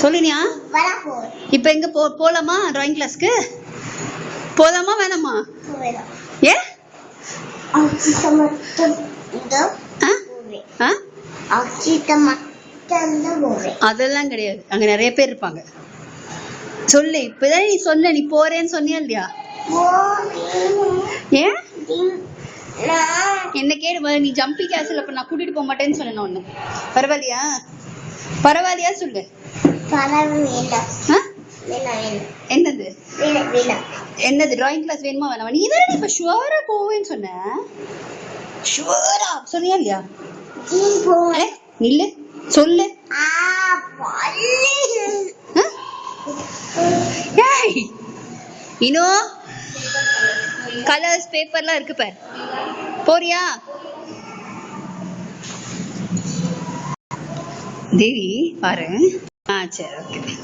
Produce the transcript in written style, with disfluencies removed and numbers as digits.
சொல்லுனியா? இப்போ எங்க போலாமா? டிராயிங் கிளாஸ்க்கு போலாமா வேணாமா? ஏ அதெல்லாம் கிடையாது, அங்க நிறைய பேர் இருப்பாங்க. சொல்லு, இப்பதான் நீ சொன்ன, நீ போறேன்னு சொன்னியா இல்லையா? ஏன் என்ன கேடு? நீ ஜம்பி கேஸ்ல நான் கூட்டிட்டு போக மாட்டேன்னு சொன்ன ஒண்ணு. பரவாயில்லையா? பரவாயில்லையா சொல்லு. என்னது என்னது டிராயிங் கிளாஸ் வேணுமா வேணாமா? நீ தான் இப்ப ஷுவரா போவேன்னு சொன்ன. ஷுவரா சொன்னியா இல்லையா? இல்ல சொல்லு. இன்னும் கலர்ஸ் பேப்பர்லாம் இருக்கு பாரு, போறியா? தேவி பாரு. சரி, ஓகே.